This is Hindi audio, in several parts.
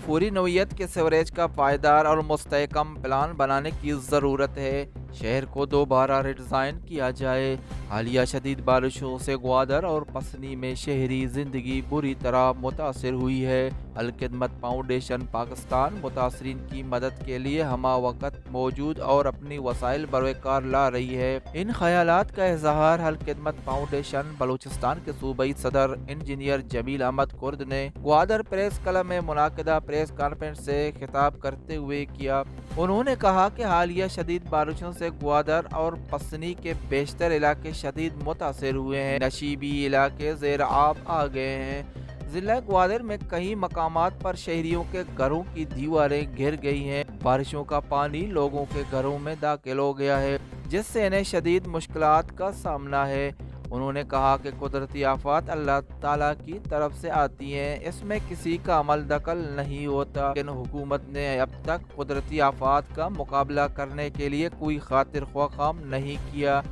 फौरी नौयत के सीवरेज का पायदार और मुस्तहकम प्लान बनाने की ज़रूरत है। शहर को दोबारा रिडिज़ाइन किया जाए। हालिया शदीद बारिशों से ग्वादर और पसनी में शहरी ज़िंदगी बुरी तरह मुतासर हुई है। अल-खिदमत फाउंडेशन पाकिस्तान मुतासरीन की मदद के लिए हमा वक्त मौजूद और अपनी वसाइल बरकार ला रही है। इन ख्यालात का इजहार अल-खिदमत फाउंडेशन बलूचिस्तान के सूबाई सदर इंजीनियर जमील अहमद कुर्द ने ग्वादर प्रेस क्लब में मुनाकिदा प्रेस कॉन्फ्रेंस से खिताब करते हुए किया। उन्होंने कहा कि हालिया शदीद बारिशों से ग्वादर और पसनी के बेशतर इलाके शदीद मुतासर हुए हैं। नशीबी इलाके ज़ेर आब आ गए हैं। जिला ग्वादर में कई मकामात पर शहरियों के घरों की दीवारें गिर गई हैं। बारिशों का पानी लोगों के घरों में दाखिल हो गया है, जिससे इन्हें शदीद मुश्किलात का सामना है। उन्होंने कहा कि कुदरती आफात अल्लाह ताला की तरफ से आती हैं, इसमें किसी का अमल दखल नहीं होता, लेकिन हुकूमत ने अब तक कुदरती आफात का मुकाबला करने के लिए कोई खातिर ख्वाह काम नहीं किया।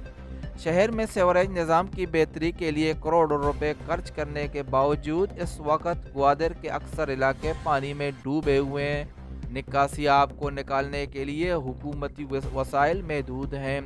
शहर में सीवरेज निज़ाम की बेहतरी के लिए करोड़ों रुपए खर्च करने के बावजूद इस वक्त ग्वादर के अक्सर इलाके पानी में डूबे हुए हैं। निकासी आब को निकालने के लिए हुकूमती वसाइल महदूद हैं।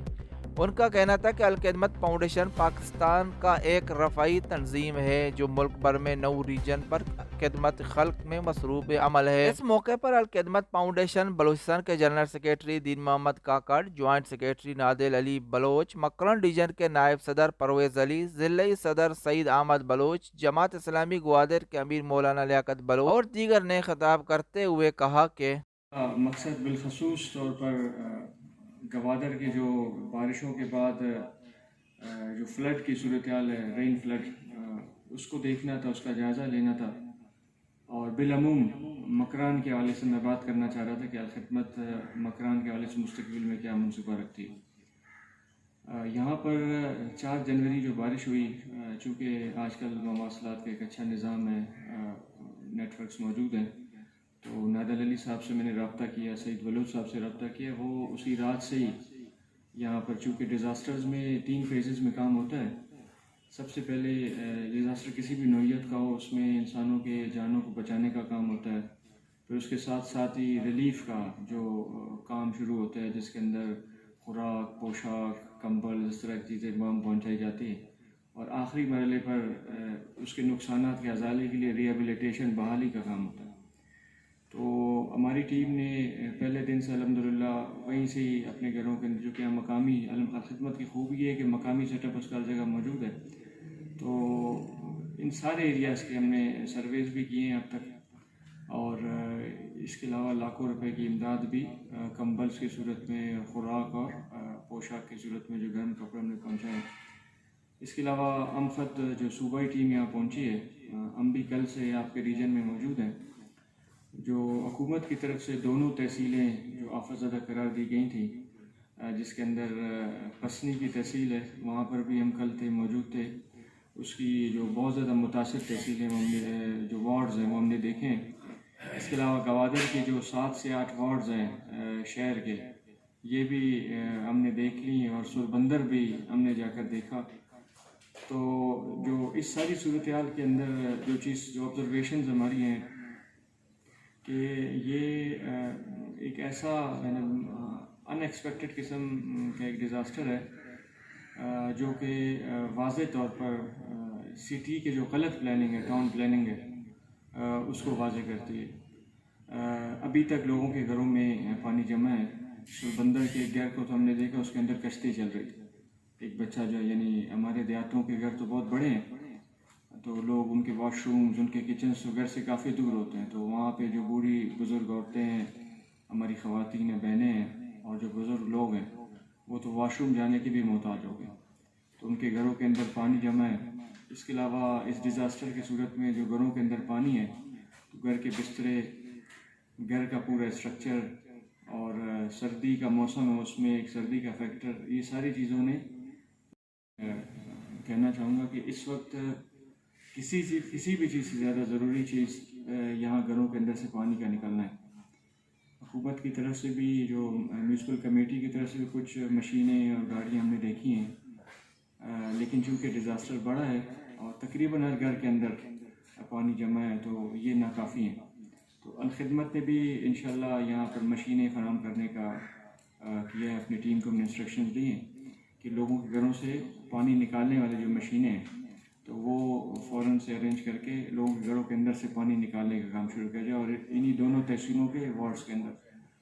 उनका कहना था कि अल-खिदमत फाउंडेशन पाकिस्तान का एक रफ़ाई तंजीम है जो मुल्क भर में 9 रीजन पर खिदमत खल्क में मसरूफ़ अमल है। इस मौके पर अल-खिदमत फाउंडेशन बलूचिस्तान के general secretary Deen Mohammad Kakar, joint secretary Nadil Ali Baloch, Makran region के नायब सदर परवेज अली, जिले सदर सईद अहमद बलोच, जमात इस्लामी ग्वादर के अमीर मौलाना लियाकत बलोच और दीगर ने खिताब करते हुए कहा कि मकसद बिलखसूस तौर पर गवादर की जो बारिशों के बाद जो फ्लड की सूरत हाल है, रेन फ्लड, उसको देखना था, उसका जायज़ा लेना था। और बिलअमूम मकरान के हवाले से मैं बात करना चाह रहा था कि अल-खिदमत मकरान के हवाले से मुस्तकबिल में क्या मनसूबा रखती है। यहाँ पर 4 जनवरी जो बारिश हुई, चूँकि आजकल मवासलात का एक अच्छा निज़ाम है, नेटवर्क्स मौजूद हैं, तो नादिल अली साहब से मैंने रब्ता किया, सईद बलूच साहब से रब्ता किया। वो उसी रात से ही यहाँ पर, चूँकि डिज़ास्टर्स में 3 फेजेज़ में काम होता है। सबसे पहले डिज़ास्टर किसी भी नौइयत का हो, उसमें इंसानों के जानों को बचाने का काम होता है। फिर उसके साथ साथ ही रिलीफ का जो काम शुरू होता है, जिसके अंदर खुराक, पोशाक, कंबल, इस तरह की चीज़ें वहाँ पहुँचाई जाती है। और आखिरी मरहले पर उसके नुकसानात के अजाले के लिए रिहेबिलिटेशन, बहाली का काम होता है। तो हमारी टीम ने पहले दिन से अल्हम्दुलिल्लाह वहीं से ही अपने घरों के अंदर, जो कि मकामी खिदमत की खूबी है कि मकामी सेटअप उसका हर जगह मौजूद है, तो इन सारे एरियाज़ के हमने सर्वेज भी किए हैं अब तक। और इसके अलावा लाखों रुपए की इमदाद भी कंबल्स की सूरत में, खुराक और पोशाक की सूरत में जो गर्म कपड़े हमने पहुँचाए हैं। इसके अलावा हम ख़ुद जो सूबाई टीम यहाँ पहुँची है, हम भी कल से आपके रीजन में मौजूद हैं। जो हुकूमत की तरफ से दोनों तहसीलें जो आफत ज़दा करार दी गई थी, जिसके अंदर पसनी की तहसील है, वहाँ पर भी हम कल थे, मौजूद थे। उसकी जो बहुत ज़्यादा मुतासिर तहसील है, वो हमने जो वार्ड्स हैं वो हमने देखे हैं। इसके अलावा गवादर के जो 7 से 8 वार्ड्स हैं शहर के, ये भी हमने देख ली, और सुरबंदर भी हमने जाकर देखा। तो जो इस सारी सूरत हाल के अंदर जो ऑब्जर्वेशंस हमारी हैं कि ये एक ऐसा अनएक्सपेक्टेड किस्म का एक डिज़ास्टर है, जो कि वाज़े तौर पर सिटी के जो गलत प्लानिंग है, टाउन प्लानिंग है, उसको वाज़े करती है। अभी तक लोगों के घरों में पानी जमा है। बंदर के घर को तो हमने देखा, उसके अंदर कश्ती चल रही थी। एक बच्चा जो, यानी हमारे देहातों के घर तो बहुत बड़े हैं, तो लोग उनके वॉशरूम्स, उनके किचन तो घर से काफ़ी दूर होते हैं, तो वहाँ पे जो बूढ़ी बुज़ुर्ग औरतें हैं, हमारी ख़वातीन बहनें हैं, और जो बुज़ुर्ग लोग हैं, वो तो वॉशरूम जाने के भी मोहताज हो गए। तो उनके घरों के अंदर पानी जमा है। इसके अलावा इस डिज़ास्टर की सूरत में जो घरों के अंदर पानी है, तो घर के बिस्तरे, घर का पूरा स्ट्रक्चर, और सर्दी का मौसम है, उसमें एक सर्दी का फैक्टर, ये सारी चीज़ों ने कहना चाहूँगा कि इस वक्त किसी भी चीज़ से ज़्यादा ज़रूरी चीज़ यहाँ घरों के अंदर से पानी का निकलना है। हुकूमत की तरफ से भी, जो म्यूनसिपल कमेटी की तरफ से भी कुछ मशीनें और गाड़ियाँ हमने देखी हैं, लेकिन चूँकि डिज़ास्टर बड़ा है और तकरीबन हर घर के अंदर पानी जमा है, तो ये नाकाफ़ी है। तो अलखिदमत ने भी इंशाल्लाह यहाँ पर मशीनें फ़राम करने का किया है। अपनी टीम को हमने इंस्ट्रक्शंस दिए कि लोगों के घरों से पानी निकालने वाली जो मशीनें हैं तो वो फ़ौरन से अरेंज करके लोगों के घरों के अंदर से पानी निकालने का काम शुरू किया जाए, और इन्हीं दोनों तहसीलों के वार्ड्स के अंदर।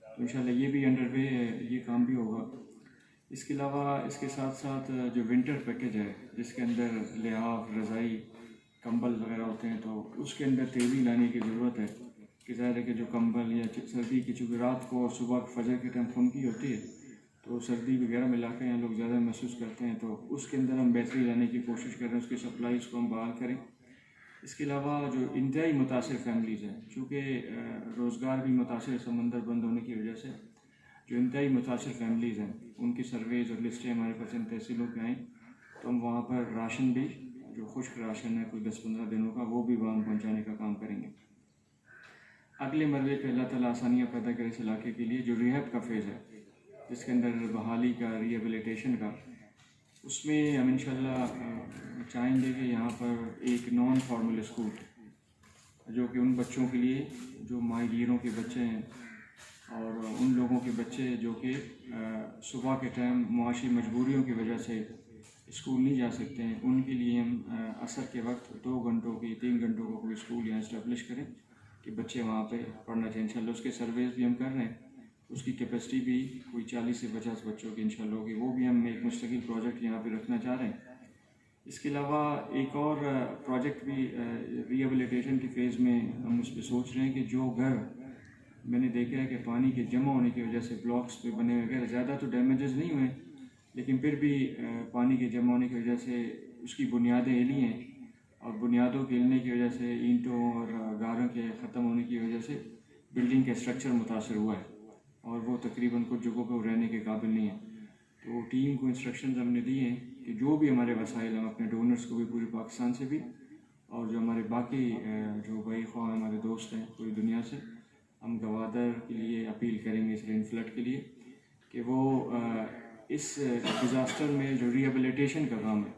तो इंशाल्लाह ये भी अंडर वे है, ये काम भी होगा। इसके अलावा इसके साथ साथ जो विंटर पैकेज है जिसके अंदर लिहाफ, रज़ाई, कंबल वगैरह होते हैं, तो उसके अंदर तेज़ी लाने की ज़रूरत है कि ज़ाहिर है कि जो कंबल या सर्दी की चूँकि रात को और सुबह फजर के टाइम खुनकी होती है तो सर्दी वगैरह में इलाके यहाँ लोग ज़्यादा महसूस करते हैं, तो उसके अंदर हम बेहतरी लाने की कोशिश कर रहे हैं, उसकी सप्लाईज़ को हम बहाल करें। इसके अलावा जो इंतहाई मुतासिर फैमिलीज़ हैं, चूँकि रोज़गार भी मुतासिर है समंदर बंद होने की वजह से, जो इंतहाई मुतासिर फैमिलीज़ हैं उनकी सर्वेज़ और लिस्टें हमारे पास इन तहसीलों के आएँ तो हम वहाँ पर राशन भी, जो खुश्क राशन है कोई 10-15 दिनों का, वो भी वहाँ पहुँचाने का काम करेंगे। अगले मरवे पे अल्लाह ताला आसानियाँ पैदा करे इस इलाके के लिए। जो रिहैब का फेज़ है जिसके अंदर बहाली का, रिहेबिलिटेशन का, उसमें हम इंशाल्लाह चाहेंगे कि यहाँ पर एक नॉन फॉर्मल स्कूल जो कि उन बच्चों के लिए जो माहिगीरों के बच्चे हैं और उन लोगों के बच्चे जो कि सुबह के टाइम मुआशी मजबूरियों की वजह से स्कूल नहीं जा सकते हैं, उनके लिए हम असर के वक्त 2 घंटों की, 3 घंटों का कोई स्कूल यहाँ इस्टेब्लिश करें कि बच्चे वहाँ पे पढ़ना चाहिए। इंशाल्लाह उसके सर्वेस भी हम कर रहे हैं, उसकी कैपेसिटी भी कोई 40 से 50 बच्चों की इंशाल्लाह होगी, वो भी हम एक मुस्तकिल प्रोजेक्ट यहाँ पे रखना चाह रहे हैं। इसके अलावा एक और प्रोजेक्ट भी रिहेबिलिटेशन के फेज़ में हम उस पर सोच रहे हैं कि जो घर मैंने देखा है कि पानी के जमा होने की वजह से ब्लॉक्स पे बने वगैरह, ज़्यादा तो डैमेजेस नहीं हुए लेकिन फिर भी पानी के जमा होने की वजह से उसकी बुनियादें हिली हैं, और बुनियादों के हिलने की वजह से ईंटों और गारों के ख़त्म होने की वजह से बिल्डिंग का स्ट्रक्चर मुतासर हुआ है और वो तकरीबन कुछ जगहों पर रहने के काबिल नहीं है। तो टीम को इंस्ट्रक्शंस हमने दिए हैं कि जो भी हमारे वसाइल हम अपने डोनर्स को भी पूरे पाकिस्तान से भी और जो हमारे बाकी जो भाई ख्वाह हमारे दोस्त हैं पूरी दुनिया से, हम गवादर के लिए अपील करेंगे इस रेन फ्लड के लिए कि वो इस डिज़ास्टर में जो रिहेबिलिटेशन का काम है